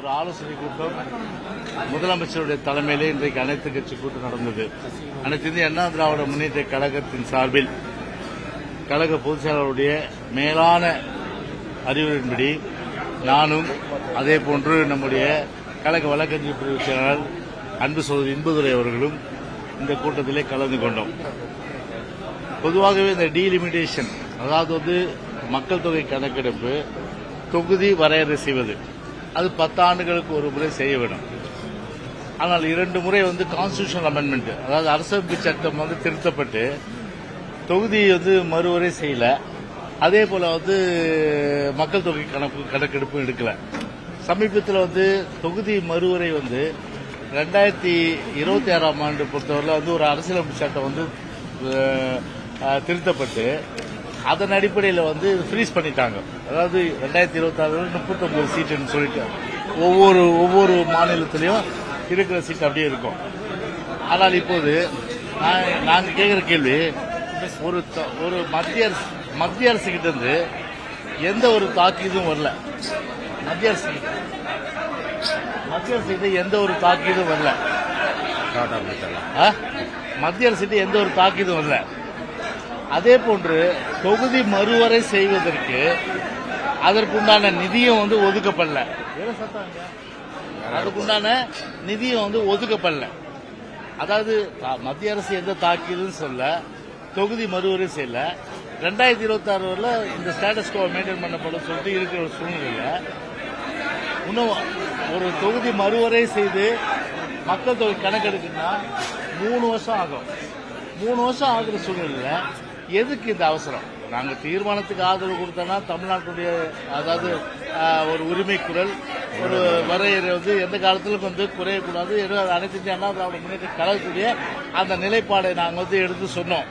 ஒரு ஆலோசனை கூட்டம் முதலமைச்சருடைய தலைமையிலே இன்றைக்கு அனைத்து கட்சி கூட்டம் நடந்தது. அனைத்து இந்திய அண்ணா திராவிட முன்னேற்ற கழகத்தின் சார்பில் கழக பொதுச் செயலாளருடைய மேலான அறிவுரையின்படி நானும் அதே போன்று நம்முடைய கழக வழக்கறிஞர் பிரிவு செயலாளர் அன்பு சகோதரி இன்பதுரை அவர்களும் இந்த கூட்டத்திலே கலந்து கொண்டோம். பொதுவாகவே இந்த டீலிமிட்டேஷன், அதாவது மக்கள் தொகை கணக்கெடுப்பு தொகுதி வரையறை செய்வது, அது 10 ஆண்டுகளுக்கு ஒரு முறை செய்ய வேண்டும். ஆனால் 2 முறை கான்ஸ்டிடியூஷனல் அமெண்ட்மெண்ட், அதாவது அரசமைப்பு சட்டம் திருத்தப்பட்டு தொகுதி மறுவரை செய்யல. அதே போல மக்கள் தொகை கணக்கெடுப்பு எடுக்கல. சமீபத்தில் தொகுதி மறுவரை 2026ஆம் ஆண்டு பொறுத்தவரை ஒரு அரசியலமைப்பு சட்டம் திருத்தப்பட்டு அதன் அடிப்படையில் ஃப்ரீஸ் பண்ணிட்டாங்க. அதாவது 2026 39 சீட்டுன்னு சொல்லிட்டு ஒவ்வொரு மாநிலத்திலையும் இருக்கிற சீட் அப்படியே இருக்கும். ஆனால் இப்போது நாங்கள் கேட்கிற கேள்வி, ஒரு மத்திய அரசு கிட்ட இருந்து எந்த ஒரு தாக்கீதும் வரல. மத்திய அரசு கிட்ட எந்த ஒரு தாக்கீதும் வரல. மத்திய அரசு கிட்ட எந்த ஒரு தாக்கீதும் வரல. அதே போன்று தொகுதி மறுவரை செய்வதற்கு அதற்குண்டான நிதியம் ஒதுக்கப்படல. அதுக்குண்டான நிதியம் ஒதுக்கப்படல. அதாவது மத்திய அரசு எந்த தாக்கீதுன்னு சொல்ல, தொகுதி மறுவரை செய்யல. 2026 இந்த ஸ்டேட்டஸ் கோ மெயின்டைன் பண்ணப்படும் சொல்லிட்டு இருக்கிற ஒரு சூழ்நிலையில இன்னும் ஒரு தொகுதி மறுவரை செய்து மக்கள் தொகை கணக்கெடுக்குன்னா 3 வருஷம் ஆகும். 3 வருஷம் ஆகுற சூழ்நிலையில எதுக்கு இந்த அவசரம்? நாங்கள் தீர்மானத்துக்கு ஆதரவு கொடுத்தோம்னா தமிழ்நாட்டுடைய அதாவது ஒரு உரிமை குரல், ஒரு வரையறை எந்த காலத்திலும் குறையக்கூடாது. அனைத்து இந்திய அண்ணா திராவிட முன்னேற்ற கழகத்துடைய அந்த நிலைப்பாடை நாங்கள் எடுத்து சொன்னோம்.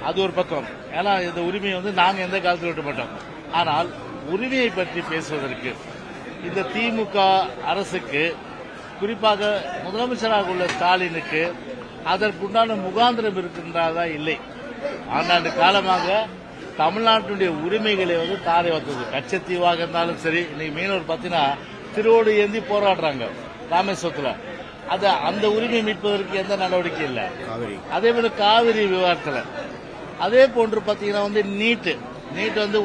அது ஒரு பக்கம். ஏன்னா இந்த உரிமையை நாங்கள் எந்த காலத்தில் விட மாட்டோம். ஆனால் உரிமையை பற்றி பேசுவதற்கு இந்த திமுக அரசுக்கு, குறிப்பாக முதலமைச்சராக உள்ள ஸ்டாலினுக்கு அதற்குண்டான முகாந்திரம் இருக்கின்றதா? இல்லை. ஆண்டாண்டு காலமாக தமிழ்நாட்டுடைய உரிமைகளை தாரை வந்தது. கச்சத்தீவாக இருந்தாலும் சரி, இன்னைக்கு மீனவர் பார்த்தீங்கன்னா திருவோடு ஏந்தி போராடுறாங்க ராமேஸ்வரத்தில். அந்த உரிமை மீட்பதற்கு எந்த நடவடிக்கை இல்லை. அதே போல காவிரி விவகாரத்தில் அதே போன்று பார்த்தீங்கன்னா நீட்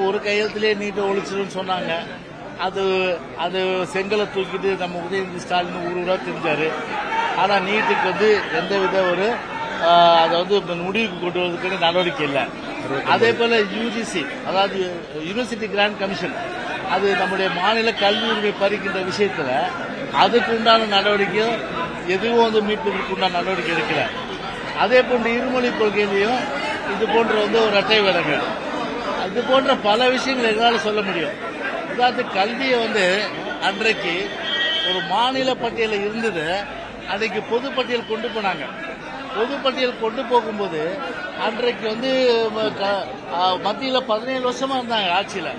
ஒரு கையெழுத்திலே நீட்டை ஒழிச்சிருன்னு சொன்னாங்க. அது செங்கலை தூக்கிட்டு நம்ம உதயநிதி ஸ்டாலின் ஊரூரா தெரிஞ்சாரு. ஆனால் நீட்டுக்கு எந்தவித ஒரு அதை முடிவுக்கு கொண்டு வருவதற்கு நடவடிக்கை இல்லை. அதே போல யுஜிசி, அதாவது யூனிவர்சிட்டி கிராண்ட் கமிஷன், அது நம்முடைய மாநில கல்வி உரிமை பறிக்கின்ற விஷயத்துல அதுக்கு உண்டான நடவடிக்கையும் எதுவும் மீட்பதற்கு உண்டான நடவடிக்கை எடுக்கல. அதே போன்ற இருமொழி கொள்கையிலையும் இது போன்ற ஒரு அட்டை விலங்கு, இது போன்ற பல விஷயங்கள் எங்களால் சொல்ல முடியும். உதாரணத்துக்கு கல்வியை அன்றைக்கு ஒரு மாநில பட்டியலில் இருந்தது, அன்றைக்கு பொதுப்பட்டியல் கொண்டு போனாங்க. பொதுப்பட்டியல் கொண்டு போகும்போது அன்றைக்கு மத்தியில் 17 வருஷமா இருந்தாங்க ஆட்சியில்.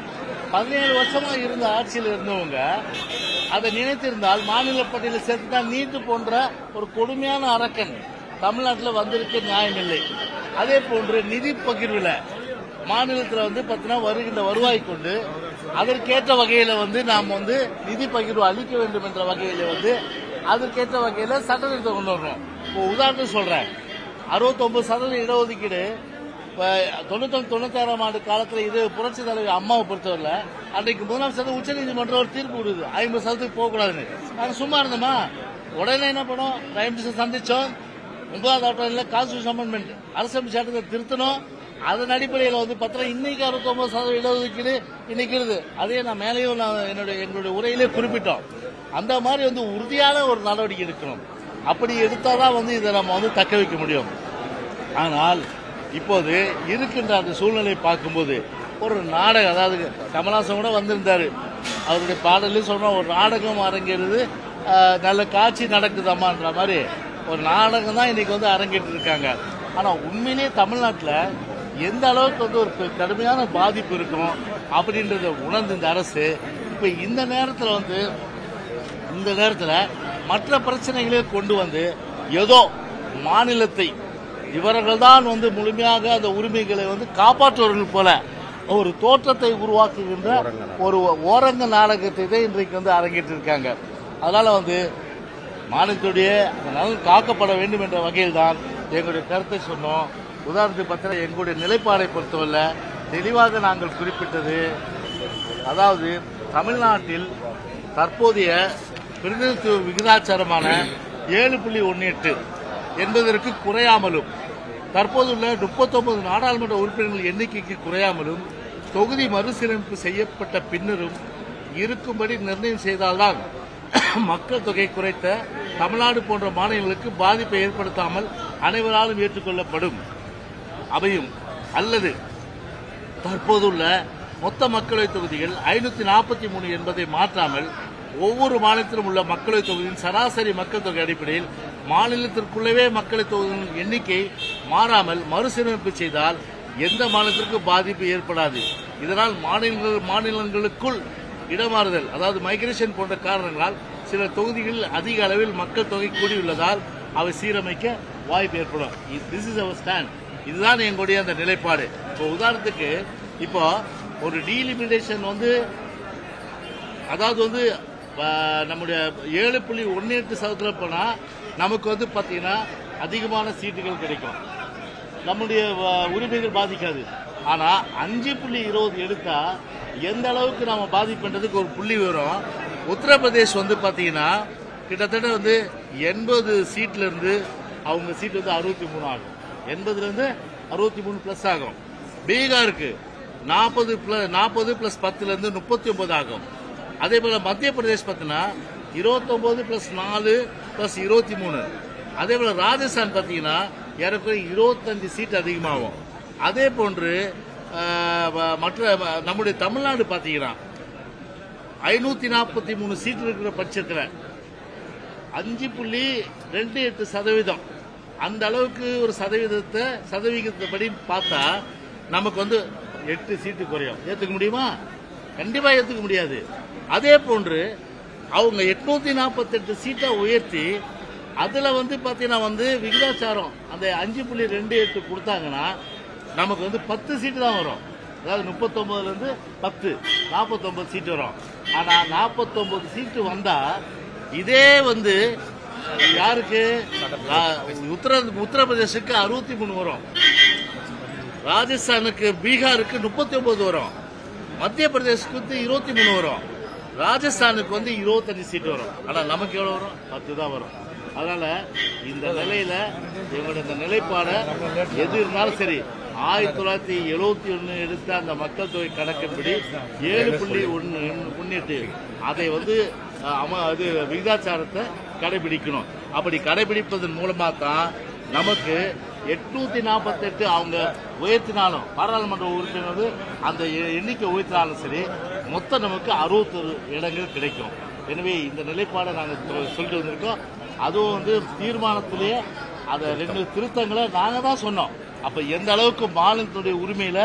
17 வருஷமா இருந்த ஆட்சியில் இருந்தவங்க அதை நினைத்திருந்தால் மாநில பட்டியலில் சேர்த்து தான் நீட்டு போன்ற ஒரு கொடுமையான அரக்கன் தமிழ்நாட்டில் வந்திருக்க நியாயமில்லை. அதே போன்று நிதி பகிர்வில் மாநிலத்தில் பார்த்தீங்கன்னா வருகின்ற வருவாய் கொண்டு அதற்கேற்ற வகையில் நாம் நிதி பகிர்வு அளிக்க வேண்டும் என்ற வகையில் அதற்கேற்ற வகையில் சட்டத்திட்டத்தை கொண்டு வரணும். இப்போ உதாரணத்துக்கு சொல்றேன், 69% இடஒதுக்கீடு 96ஆம் ஆண்டு காலத்தில் இது புரட்சி தலைவர் அம்மாவை பொறுத்தவரை அன்றைக்கு முதலமைச்சர் உச்சநீதிமன்றம் ஒரு தீர்ப்பு கொடுக்குது 50% போகக்கூடாதுன்னு. நாங்கள் சும்மா இருந்தோமா? உடனே என்ன பண்ணோம்? பிரைம் மினிஸ்டர் சந்திச்சோம். 9வது ஆட்டோல கான்ஸ்டிடியூஷன் அமெண்ட்மெண்ட் அரசமைப்பு சட்டத்தை திருத்தணும். அதன் அடிப்படையில் பார்த்தா இன்னைக்கு 69% இடஒதுக்கீடு இன்னைக்கு இருக்குது. அதே நான் மேலேயும் எங்களுடைய உரையிலே குறிப்பிட்டோம். அந்த மாதிரி உறுதியான ஒரு நடவடிக்கை எடுக்கணும். அப்படி எடுத்தாதான் இதை நம்ம தக்க வைக்க முடியும். ஆனால் இப்போது இருக்கின்ற அந்த சூழ்நிலை பார்க்கும்போது ஒரு நாடகம், அதாவது கமலஹாசன் கூட வந்திருந்தாரு, அவருடைய பாடலையும் சொன்னோம், ஒரு நாடகம் அரங்கேறுது, நல்ல காட்சி நடக்குதாமான்ற மாதிரி ஒரு நாடகம் தான் இன்னைக்கு அரங்கேற்று இருக்காங்க. ஆனால் உண்மையிலேயே தமிழ்நாட்டில் எந்த அளவுக்கு ஒரு கடுமையான பாதிப்பு இருக்கும் அப்படின்றத உணர்ந்து இந்த அரசு இப்போ இந்த நேரத்தில் மற்ற பிரச்சனைகளே கொண்டு ஏதோ மாநிலத்தை இவர்கள் தான் முழுமையாக அந்த உரிமைகளை காப்பாற்றுவர்கள் போல ஒரு தோற்றத்தை உருவாக்குகின்ற ஒரு ஓரங்க நாடகத்தை இன்றைக்கு அரங்கேற்றிருக்காங்க. அதனால வந்து மாநிலத்துடைய நலன் காக்கப்பட வேண்டும் என்ற வகையில் தான் எங்களுடைய கருத்தை சொன்னோம். உதாரணத்துக்கு பார்த்தீங்கன்னா எங்களுடைய நிலைப்பாடை பொறுத்தவரை தெளிவாக நாங்கள் குறிப்பிட்டது, அதாவது தமிழ்நாட்டில் தற்போதைய பிரதிநிதித்துவ விகிதாச்சாரமான 7.18 என்பதற்கு குறையாமலும், தற்போதுள்ள 39 நாடாளுமன்ற உறுப்பினர்கள் எண்ணிக்கைக்கு குறையாமலும் தொகுதி மறுசீரமைப்பு செய்யப்பட்ட பின்னரும் இருக்கும்படி நிர்ணயம் செய்தால்தான் மக்கள் தொகை குறைத்த தமிழ்நாடு போன்ற மாநிலங்களுக்கு பாதிப்பை ஏற்படுத்தாமல் அனைவராலும் ஏற்றுக்கொள்ளப்படும் அமையும். அல்லது தற்போதுள்ள மொத்த மக்களவைத் தொகுதிகள் 543 என்பதை மாற்றாமல் ஒவ்வொரு மாநிலத்திலும் உள்ள மக்களவைத் தொகுதியின் சராசரி மக்கள் தொகை அடிப்படையில் மாநிலத்திற்குள்ளவே மக்களவைத் தொகுதியின் எண்ணிக்கை மாறாமல் மறுசீரமைப்பு செய்தால் எந்த மாநிலத்திற்கு பாதிப்பு ஏற்படாது. இதனால் மாநிலங்களுக்குள் இடமாறுதல், அதாவது மைக்ரேஷன் போன்ற காரணங்களால் சில தொகுதிகளில் அதிக அளவில் மக்கள் தொகை கூடியுள்ளதால் அவை சீரமைக்க வாய்ப்பு ஏற்படும். This is our stand. இதுதான் எங்களுடைய அந்த நிலைப்பாடு. இப்போ உதாரணத்துக்கு இப்போ ஒரு டீலிமிட்டேஷன் வந்து, அதாவது வந்து நம்முடைய 7.18% போனா நமக்கு வந்து பாத்தீங்கன்னா அதிகமான சீட்டுகள் கிடைக்கும், நம்முடைய உரிமைகள் பாதிக்காது. ஆனா 5.20 எடுத்தா எந்த அளவுக்கு நம்ம பாதிப்புன்றதுக்கு ஒரு புள்ளி வரும். உத்தரப்பிரதேஷ் வந்து பாத்தீங்கன்னா கிட்டத்தட்ட வந்து 80 சீட்ல இருந்து அவங்க சீட் வந்து 63 ஆகும், 80ல இருந்து 63 பிளஸ் ஆகும். பீகாருக்கு 40 பிளஸ் 10ல இருந்து 39 ஆகும். அதே போல மத்திய பிரதேஷ் பார்த்தீங்கன்னா 29 பிளஸ் 4 பிளஸ் 23. அதே போல ராஜஸ்தான் பார்த்தீங்கன்னா ஏறக்குறைய 25 சீட் அதிகமாகும். அதே போன்று மற்ற நம்முடைய தமிழ்நாடு பார்த்தீங்கன்னா 543 சீட் இருக்கிற பட்சத்தில் 5.28% அந்த அளவுக்கு ஒரு சதவீதப்படி பார்த்தா நமக்கு வந்து 8 சீட்டு குறையும். ஏற்றுக்க முடியுமா? கண்டிப்பா ஏற்றுக்க முடியாது. அதே போன்று அவங்க 848 சீட்டை உயர்த்தி அதுல வந்து பாத்தீங்கன்னா வந்து விகிதாச்சாரம் அந்த 5.28 கொடுத்தாங்கன்னா நமக்கு வந்து 10 சீட்டு தான் வரும். அதாவது 39ல இருந்து 10 49 சீட்டு வரும். ஆனா 49 சீட்டு வந்தா இதே வந்து யாருக்கு உத்தரப்பிரதேசுக்கு 63 வரும், ராஜஸ்தானுக்கு பீகாருக்கு 39 வரும், மத்திய பிரதேசுக்கு வந்து 23 வரும், ராஜஸ்தானுக்கு வந்து 25 சீட்டு வரும். ஆனா நமக்கு எவ்வளவு வரும்? 10 தான் வரும். அதனால இந்த நிலையில எங்களோட இந்த நிலைப்பாடை எது இருந்தாலும் சரி 1971 எடுத்த அந்த மக்கள் தொகை கணக்கின்படி 7.18 அதை வந்து அது விகிதாச்சாரத்தை கடைபிடிக்கணும். அப்படி கடைபிடிப்பதன் மூலமா தான் நமக்கு 848 அவங்க உயர்த்தினாலும் பாராளுமன்ற உறுப்பினர் வந்து அந்த எண்ணிக்கை உயர்த்தினாலும் சரி மொத்தம் நமக்கு 61 இடங்கள் கிடைக்கும். எனவே இந்த நிலைப்பாடை நாங்கள் சொல்லிட்டு வந்திருக்கோம். அதுவும் வந்து தீர்மானத்திலேயே அதை 2 திருத்தங்களை நாங்கள் தான் சொன்னோம். அப்ப எந்த அளவுக்கு மாநிலத்துடைய உரிமையில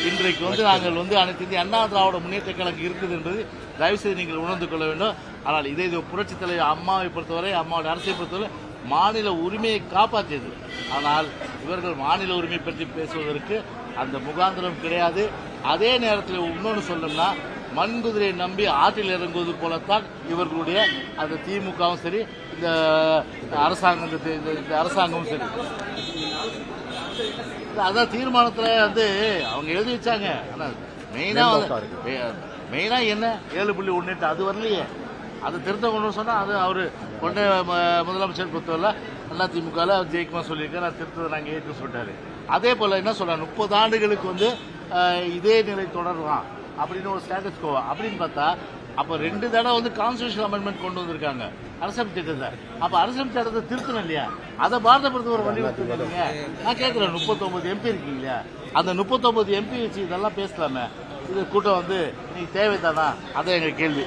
இன்றைக்கு வந்து நாங்கள் வந்து அனைத்து இந்திய அண்ணா திராவிட முன்னேற்ற கழகம் இருக்குது என்பது தயவு செய்து நீங்கள் உணர்ந்து கொள்ள வேண்டும். ஆனால் இதே புரட்சித் தலைவர் அம்மாவை பொறுத்தவரை, அம்மாவுடைய அரசை பொறுத்தவரை மாநில உரிமையை காப்பாற்றியது. ஆனால் இவர்கள் மாநில உரிமை பற்றி பேசுவதற்கு அந்த முகாந்திரம் கிடையாது. அதே நேரத்தில் இன்னொன்று சொல்லணும்னா மண்குதிரையை நம்பி ஆற்றில் இறங்குவது போலத்தான் இவர்களுடைய அந்த திமுகவும் சரி இந்த அரசாங்கமும் சரி. அதான் தீர்மானத்துல வந்து அவங்க எழுதி வச்சாங்க. ஆனா மெயினா என்ன 7.18 அது வரலையே, அது திருத்தம் கொண்டு சொன்னா அது அவரு கொண்ட முதலமைச்சர் பொறுத்தவரை அண்ணா திமுக ஜெயிக்குமா சொல்லியிருக்காரு, அது திருத்தத்தை நாங்க ஏற்று சொல்லிட்டாரு. அதே போல என்ன சொல்றாங்க 30 ஆண்டுகளுக்கு வந்து இதே நிலை தொடரலாம் அப்படின்னு ஒரு ஸ்டேட்டஸ் கோவா அப்படின்னு பார்த்தா அப்ப 2 தடவை வந்து கான்ஸ்டிடியூஷன் அமெண்ட்மெண்ட் கொண்டு வந்திருக்காங்க அரசமைப்பு சட்டத்தை. அப்ப அரசமைப்பு சட்டத்தை திருத்தணும் இல்லையா? அதை பாரத பிரதமர் வலியுறுத்துங்க. நான் கேட்கிறேன் 39 MP இருக்கீங்க இல்லையா, அந்த 39 MP வச்சு இதெல்லாம் பேசலாமே. இது கூட்டம் வந்து நீங்க தேவைதானா? அதான் எங்க கேள்வி.